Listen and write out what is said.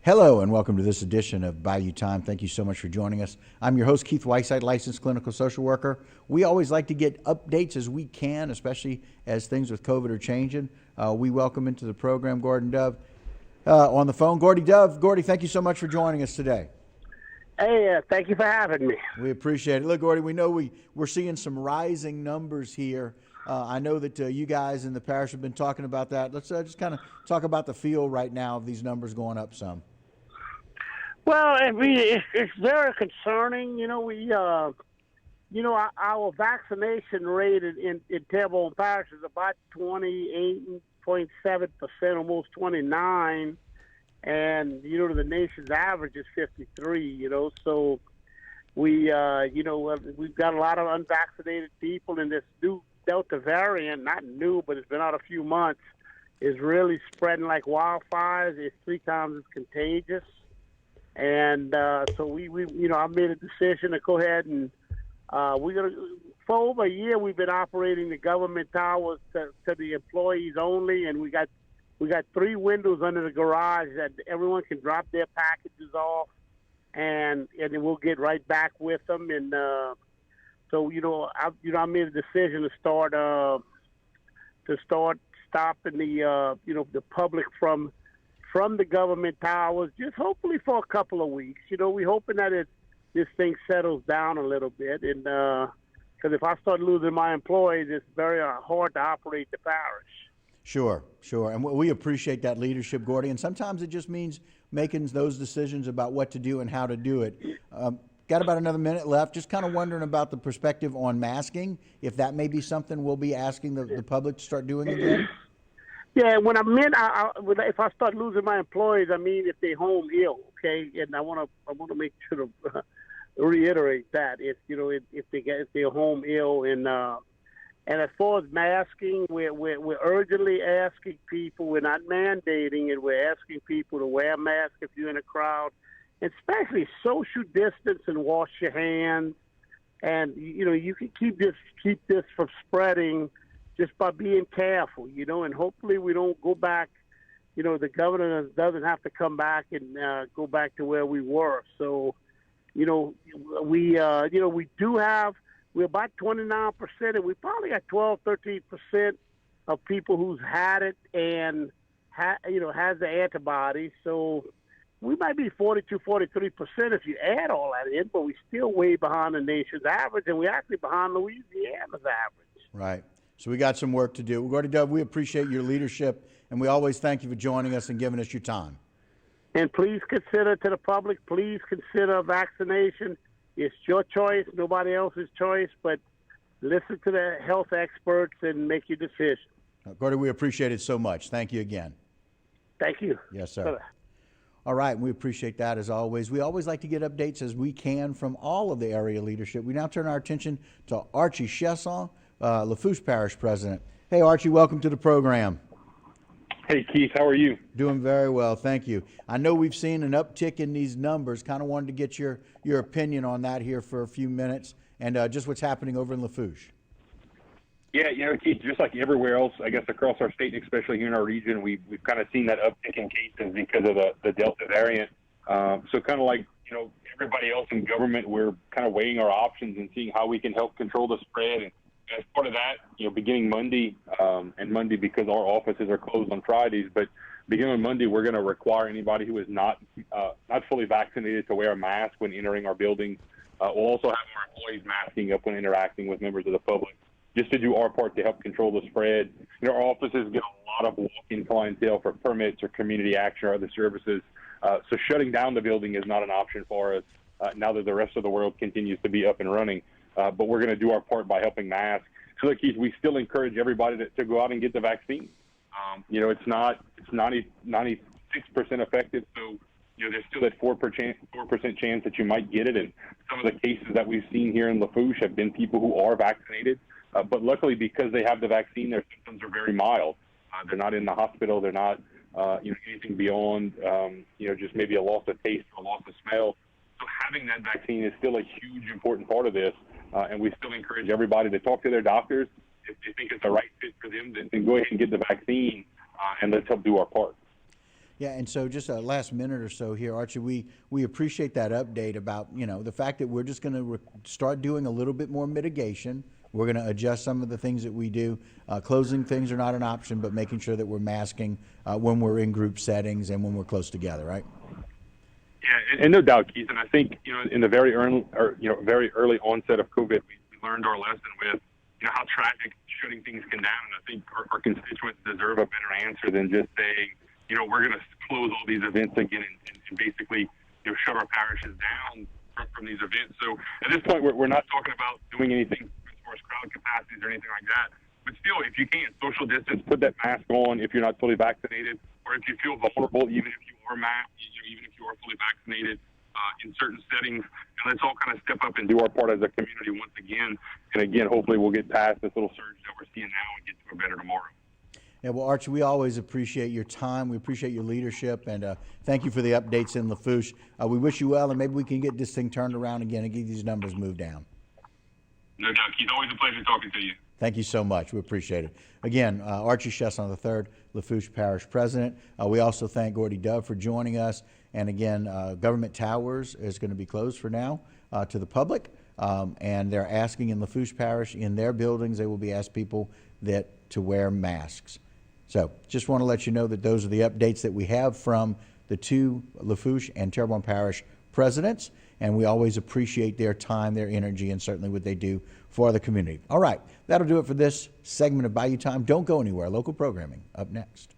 Hello and welcome to this edition of Bayou Time. Thank you so much for joining us. I'm your host, Keith Whiteside, licensed clinical social worker. We always like to get updates as we can, especially as things with COVID are changing. We welcome into the program Gordon Dove on the phone. Gordy Dove, Gordy, thank you so much for joining us today. Hey, thank you for having me. We appreciate it. Look, Gordy, we know we're seeing some rising numbers here. I know that you guys in the parish have been talking about that. Let's just kind of talk about the feel right now of these numbers going up some. Well, it's very concerning. Our vaccination rate in Terrebonne Parish is about 28.7%, almost 29%. And, the nation's average is 53, so we've got a lot of unvaccinated people, and this new Delta variant, not new, but it's been out a few months, is really spreading like wildfires. It's 3 times as contagious. And so I made a decision to go ahead and for over a year we've been operating the government towers to the employees only, and we got 3 windows under the garage that everyone can drop their packages off, and then we'll get right back with them. And so I made a decision to start stopping the public from the government towers, just hopefully for a couple of weeks. We're hoping that this thing settles down a little bit, and because if I start losing my employees, it's very hard to operate the parish. Sure. And we appreciate that leadership, Gordy. And sometimes it just means making those decisions about what to do and how to do it. Got about another minute left. Just kind of wondering about the perspective on masking, if that may be something we'll be asking the public to start doing again. Yeah, when if I start losing my employees, I mean if they're home ill, okay? And I want to make sure to reiterate that if they're home ill, and as far as masking, we're urgently asking people. We're not mandating it. We're asking people to wear a mask if you're in a crowd, especially social distance and wash your hands. And you can keep this from spreading just by being careful, and hopefully we don't go back. The governor doesn't have to come back and go back to where we were. So, we're about 29%, and we probably got 12-13% of people who's had it and has the antibodies. So we might be 42-43% if you add all that in, but we're still way behind the nation's average, and we're actually behind Louisiana's average. Right. So we got some work to do. Gordy Dove, we appreciate your leadership, and we always thank you for joining us and giving us your time. And please consider to the public, please consider vaccination. It's your choice, nobody else's choice, but listen to the health experts and make your decision. Gordy, we appreciate it so much. Thank you again. Thank you. Yes, sir. Bye-bye. All right, we appreciate that as always. We always like to get updates as we can from all of the area leadership. We now turn our attention to Archie Chaisson, Lafourche Parish President. Hey, Archie, welcome to the program. Hey, Keith, how are you? Doing very well, thank you. I know we've seen an uptick in these numbers. Kind of wanted to get your opinion on that here for a few minutes, and just what's happening over in Lafourche. Yeah, Keith, just like everywhere else, I guess across our state, and especially here in our region, we've kind of seen that uptick in cases because of the Delta variant. So kind of like, everybody else in government, we're kind of weighing our options and seeing how we can help control the spread. And as part of that, beginning Monday, and Monday because our offices are closed on Fridays, but beginning on Monday, we're going to require anybody who is not fully vaccinated to wear a mask when entering our buildings. We'll also have our employees masking up when interacting with members of the public, just to do our part to help control the spread. Our offices get a lot of walk-in clientele for permits or community action or other services. So shutting down the building is not an option for us now that the rest of the world continues to be up and running. But we're going to do our part by helping mask. So, look, Keith, we still encourage everybody to go out and get the vaccine. It's 96% effective, so there's still that 4% chance that you might get it. And some of the cases that we've seen here in Lafourche have been people who are vaccinated, but luckily because they have the vaccine, their symptoms are very mild. They're not in the hospital. They're not anything beyond just maybe a loss of taste or a loss of smell. So having that vaccine is still a huge important part of this. And we still encourage everybody to talk to their doctors. If they think it's the right fit for them, then go ahead and get the vaccine, and let's help do our part. Yeah, and so just a last minute or so here, Archie, we appreciate that update about, the fact that we're just going to start doing a little bit more mitigation. We're going to adjust some of the things that we do. Closing things are not an option, but making sure that we're masking when we're in group settings and when we're close together, right? Yeah, and no doubt, Keith. And I think, in the very early onset of COVID, we learned our lesson with, how tragic shutting things can down. And I think our constituents deserve a better answer than just saying, we're going to close all these events again and basically, shut our parishes down from these events. So at this point, we're not talking about doing anything as far as crowd capacities or anything like that. But still, if you can, social distance, put that mask on if you're not fully vaccinated, or if you feel vulnerable, even if you are even if you are fully vaccinated in certain settings. And let's all kind of step up and do our part as a community once again. And again, hopefully we'll get past this little surge that we're seeing now and get to a better tomorrow. Yeah, well, Archie, we always appreciate your time. We appreciate your leadership, and thank you for the updates in Lafourche. We wish you well, and maybe we can get this thing turned around again and get these numbers moved down. No doubt, Keith. Always a pleasure talking to you. Thank you so much. We appreciate it. Again, Archie Chaisson III, Lafourche Parish President. We also thank Gordy Dove for joining us. And again, Government Towers is going to be closed for now to the public. And they're asking in Lafourche Parish, in their buildings, they will be asked people to wear masks. So just want to let you know that those are the updates that we have from the two Lafourche and Terrebonne Parish presidents, and we always appreciate their time, their energy, and certainly what they do for the community. All right, that'll do it for this segment of Bayou Time. Don't go anywhere. Local programming up next.